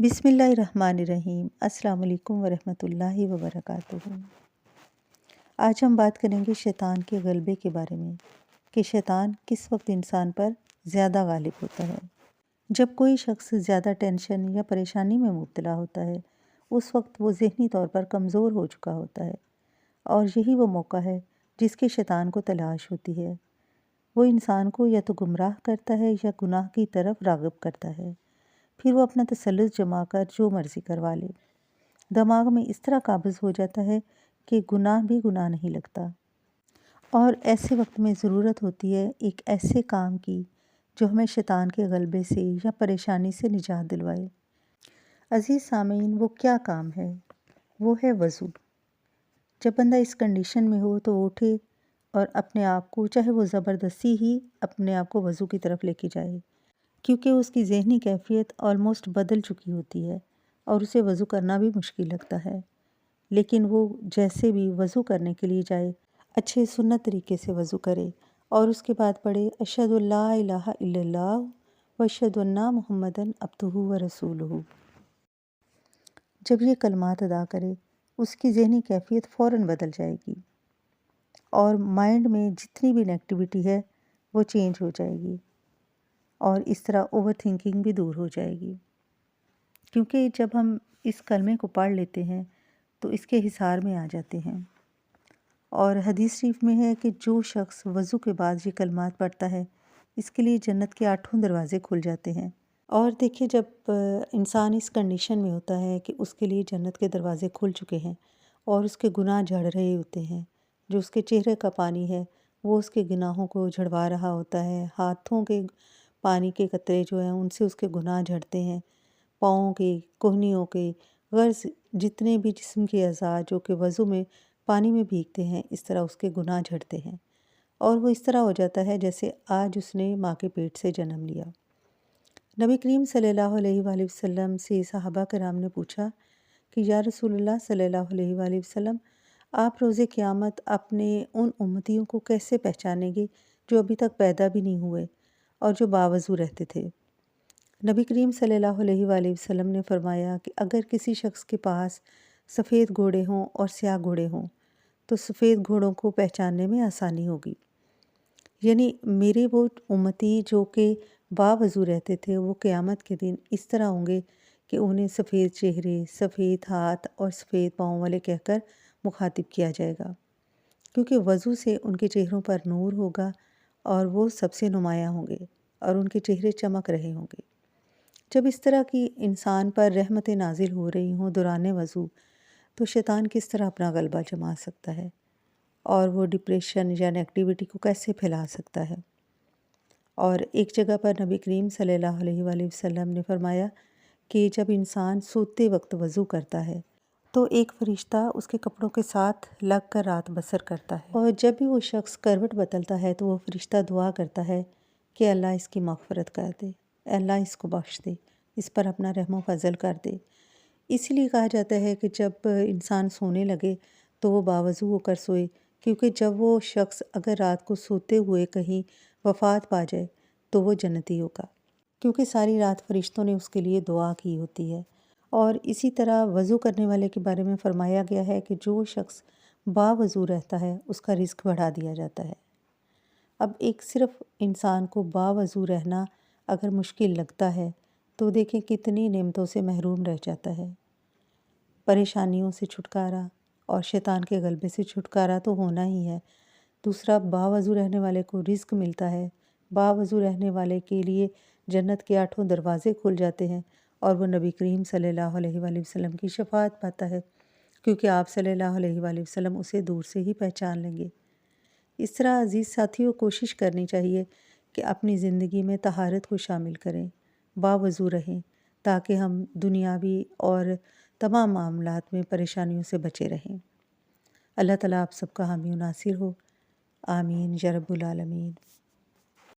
بسم اللہ الرحمن الرحیم۔ السلام علیکم ورحمۃ اللہ وبرکاتہ۔ آج ہم بات کریں گے شیطان کے غلبے کے بارے میں کہ شیطان کس وقت انسان پر زیادہ غالب ہوتا ہے۔ جب کوئی شخص زیادہ ٹینشن یا پریشانی میں مبتلا ہوتا ہے اس وقت وہ ذہنی طور پر کمزور ہو چکا ہوتا ہے، اور یہی وہ موقع ہے جس کی شیطان کو تلاش ہوتی ہے۔ وہ انسان کو یا تو گمراہ کرتا ہے یا گناہ کی طرف راغب کرتا ہے، پھر وہ اپنا تسلط جما کر جو مرضی کروا لے۔ دماغ میں اس طرح قابض ہو جاتا ہے کہ گناہ بھی گناہ نہیں لگتا، اور ایسے وقت میں ضرورت ہوتی ہے ایک ایسے کام کی جو ہمیں شیطان کے غلبے سے یا پریشانی سے نجات دلوائے۔ عزیز سامعین، وہ کیا کام ہے؟ وہ ہے وضو۔ جب بندہ اس کنڈیشن میں ہو تو وہ اٹھے اور اپنے آپ کو، چاہے وہ زبردستی ہی اپنے آپ کو وضو کی طرف لے کے جائے، کیونکہ اس کی ذہنی کیفیت آلموسٹ بدل چکی ہوتی ہے اور اسے وضو کرنا بھی مشکل لگتا ہے، لیکن وہ جیسے بھی وضو کرنے کے لیے جائے اچھے سنت طریقے سے وضو کرے اور اس کے بعد پڑھے اشہد ان لا الہ الا اللہ و اشہد ان محمدً عبدہ و رسولہ۔ جب یہ کلمات ادا کرے اس کی ذہنی کیفیت فوراً بدل جائے گی اور مائنڈ میں جتنی بھی نیگیٹیوٹی ہے وہ چینج ہو جائے گی، اور اس طرح اوور تھنکنگ بھی دور ہو جائے گی، کیونکہ جب ہم اس کلمے کو پڑھ لیتے ہیں تو اس کے حصار میں آ جاتے ہیں۔ اور حدیث شریف میں ہے کہ جو شخص وضو کے بعد یہ کلمات پڑھتا ہے اس کے لیے جنت کے 8 دروازے کھل جاتے ہیں۔ اور دیکھیے، جب انسان اس کنڈیشن میں ہوتا ہے کہ اس کے لیے جنت کے دروازے کھل چکے ہیں اور اس کے گناہ جھڑ رہے ہوتے ہیں، جو اس کے چہرے کا پانی ہے وہ اس کے گناہوں کو جھڑوا رہا ہوتا ہے، ہاتھوں کے پانی کے قطرے جو ہیں ان سے اس کے گناہ جھڑتے ہیں، پاؤں کے، کہنیوں کے، غرض جتنے بھی جسم کے اعضاء جو کہ وضو میں پانی میں بھیگتے ہیں، اس طرح اس کے گناہ جھڑتے ہیں، اور وہ اس طرح ہو جاتا ہے جیسے آج اس نے ماں کے پیٹ سے جنم لیا۔ نبی کریم صلی اللہ علیہ وآلہ وسلم سے صحابہ کرام نے پوچھا کہ یا رسول اللہ صلی اللہ علیہ وآلہ وسلم، آپ روز قیامت اپنے ان امتیوں کو کیسے پہچانیں گے جو ابھی تک پیدا بھی نہیں ہوئے اور جو باوضو رہتے تھے؟ نبی کریم صلی اللہ علیہ وآلہ وسلم نے فرمایا کہ اگر کسی شخص کے پاس سفید گھوڑے ہوں اور سیاہ گھوڑے ہوں تو سفید گھوڑوں کو پہچاننے میں آسانی ہوگی، یعنی میرے وہ امتی جو کہ باوضو رہتے تھے وہ قیامت کے دن اس طرح ہوں گے کہ انہیں سفید چہرے، سفید ہاتھ اور سفید پاؤں والے کہہ کر مخاطب کیا جائے گا، کیونکہ وضو سے ان کے چہروں پر نور ہوگا اور وہ سب سے نمایاں ہوں گے اور ان کے چہرے چمک رہے ہوں گے۔ جب اس طرح کی انسان پر رحمتیں نازل ہو رہی ہوں دوران وضو، تو شیطان کس طرح اپنا غلبہ جما سکتا ہے اور وہ ڈپریشن یا نیگیٹیوٹی کو کیسے پھیلا سکتا ہے۔ اور ایک جگہ پر نبی کریم صلی اللہ علیہ وآلہ وسلم نے فرمایا کہ جب انسان سوتے وقت وضو کرتا ہے تو ایک فرشتہ اس کے کپڑوں کے ساتھ لگ کر رات بسر کرتا ہے، اور جب بھی وہ شخص کروٹ بدلتا ہے تو وہ فرشتہ دعا کرتا ہے کہ اللہ اس کی مغفرت کر دے، اللہ اس کو بخش دے، اس پر اپنا رحم و فضل کر دے۔ اسی لیے کہا جاتا ہے کہ جب انسان سونے لگے تو وہ باوضو ہو کر سوئے، کیونکہ جب وہ شخص اگر رات کو سوتے ہوئے کہیں وفات پا جائے تو وہ جنتی ہوگا، کیونکہ ساری رات فرشتوں نے اس کے لیے دعا کی ہوتی ہے۔ اور اسی طرح وضو کرنے والے کے بارے میں فرمایا گیا ہے کہ جو شخص باوضو رہتا ہے اس کا رزق بڑھا دیا جاتا ہے۔ اب ایک صرف انسان کو باوضو رہنا اگر مشکل لگتا ہے تو دیکھیں کتنی نعمتوں سے محروم رہ جاتا ہے۔ پریشانیوں سے چھٹکارا اور شیطان کے غلبے سے چھٹکارا تو ہونا ہی ہے، دوسرا باوضو رہنے والے کو رزق ملتا ہے، باوضو رہنے والے کے لیے جنت کے 8 دروازے کھل جاتے ہیں، اور وہ نبی کریم صلی اللہ علیہ وآلہ وسلم کی شفاعت پاتا ہے، کیونکہ آپ صلی اللہ علیہ وآلہ وسلم اسے دور سے ہی پہچان لیں گے۔ اس طرح عزیز ساتھیوں، کوشش کرنی چاہیے کہ اپنی زندگی میں طہارت کو شامل کریں، باوضو رہیں، تاکہ ہم دنیاوی اور تمام معاملات میں پریشانیوں سے بچے رہیں۔ اللہ تعالیٰ آپ سب کا حامی و ناصر ہو، آمین یا رب العالمین۔